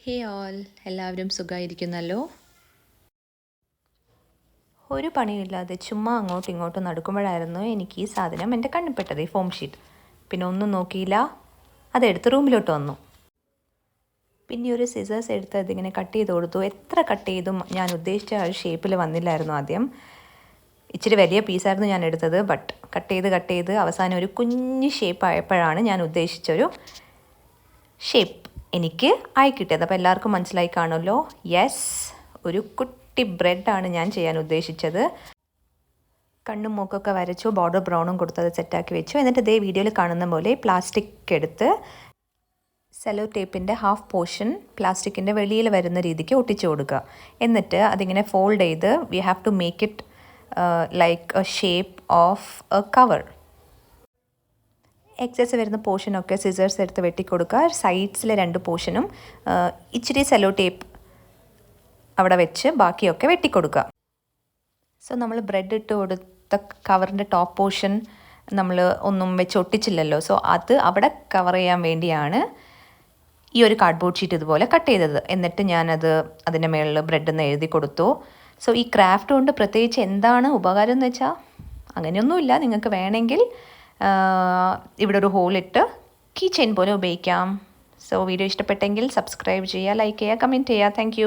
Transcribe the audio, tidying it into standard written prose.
ഹേ all, എല്ലാവരും സുഖമായിരിക്കുന്നല്ലോ. ഒരു പണിയില്ലാതെ ചുമ്മാ അങ്ങോട്ടും ഇങ്ങോട്ടും നടക്കുമ്പോഴായിരുന്നു എനിക്ക് ഈ സാധനം എൻ്റെ കണ്ണിൽപ്പെട്ടത്, ഈ ഫോം ഷീറ്റ്. പിന്നെ ഒന്നും നോക്കിയില്ല, അതെടുത്ത് റൂമിലോട്ട് വന്നു. പിന്നെ ഒരു സിസേഴ്സ് എടുത്ത് അതിങ്ങനെ കട്ട് ചെയ്ത് കൊടുത്തു. എത്ര കട്ട് ചെയ്തും ഞാൻ ഉദ്ദേശിച്ച ആ ഒരു ഷേപ്പിൽ വന്നില്ലായിരുന്നു. ആദ്യം ഇച്ചിരി വലിയ പീസായിരുന്നു ഞാൻ എടുത്തത്, ബട്ട് കട്ട് ചെയ്ത് അവസാനം ഒരു കുഞ്ഞ് ഷേപ്പ് ആയപ്പോഴാണ് ഞാൻ ഉദ്ദേശിച്ചൊരു ഷേപ്പ് എനിക്ക് ആയി കിട്ടിയത്. അപ്പോൾ എല്ലാവർക്കും മനസ്സിലായി കാണുമല്ലോ. യെസ്, ഒരു കുട്ടി ബ്രെഡാണ് ഞാൻ ചെയ്യാൻ ഉദ്ദേശിച്ചത്. കണ്ണും മൂക്കൊക്കെ വരച്ചു, ബോർഡർ ബ്രൗണും കൊടുത്തത് സെറ്റാക്കി വെച്ചു. എന്നിട്ട് ഇതേ വീഡിയോയിൽ കാണുന്ന പോലെ പ്ലാസ്റ്റിക് എടുത്ത് സെല്ലോ ടേപ്പിൻ്റെ ഹാഫ് പോർഷൻ പ്ലാസ്റ്റിക്കിൻ്റെ വെളിയിൽ വരുന്ന രീതിക്ക് ഒട്ടിച്ചു കൊടുക്കുക. എന്നിട്ട് അതിങ്ങനെ ഫോൾഡ് ചെയ്ത് we have to make it like a shape of a cover. Excess വരുന്ന പോർഷനൊക്കെ സിസേഴ്സ് എടുത്ത് വെട്ടിക്കൊടുക്കുക. സൈഡ്സിലെ 2 പോർഷനും ഇച്ചിരി സെല്ലോ ടേപ്പ് അവിടെ വെച്ച് ബാക്കിയൊക്കെ വെട്ടിക്കൊടുക്കുക. സോ നമ്മൾ ബ്രെഡ് ഇട്ട് കൊടുത്ത കവറിൻ്റെ ടോപ്പ് പോർഷൻ നമ്മൾ ഒന്നും വെച്ച് ഒട്ടിച്ചില്ലല്ലോ. സോ അത് അവിടെ കവർ ചെയ്യാൻ വേണ്ടിയാണ് ഈ ഒരു കാർഡ്ബോർഡ് ഷീറ്റ് ഇതുപോലെ കട്ട് ചെയ്തത്. എന്നിട്ട് ഞാനത് അതിൻ്റെ മുകളിൽ ബ്രെഡ് എന്ന് എഴുതി കൊടുത്തു. സോ ഈ ക്രാഫ്റ്റ് കൊണ്ട് പ്രത്യേകിച്ച് എന്താണ് ഉപകാരം എന്ന് വെച്ചാൽ അങ്ങനെയൊന്നുമില്ല. നിങ്ങൾക്ക് വേണമെങ്കിൽ ഇവിടെ ഒരു ഹോളിട്ട് കീ ചെയിൻ പോലെ ഉപയോഗിക്കാം. സോ വീഡിയോ ഇഷ്ടപ്പെട്ടെങ്കിൽ സബ്സ്ക്രൈബ് ചെയ്യുക, ലൈക്ക് ചെയ്യുക, കമൻറ്റ് ചെയ്യുക. താങ്ക്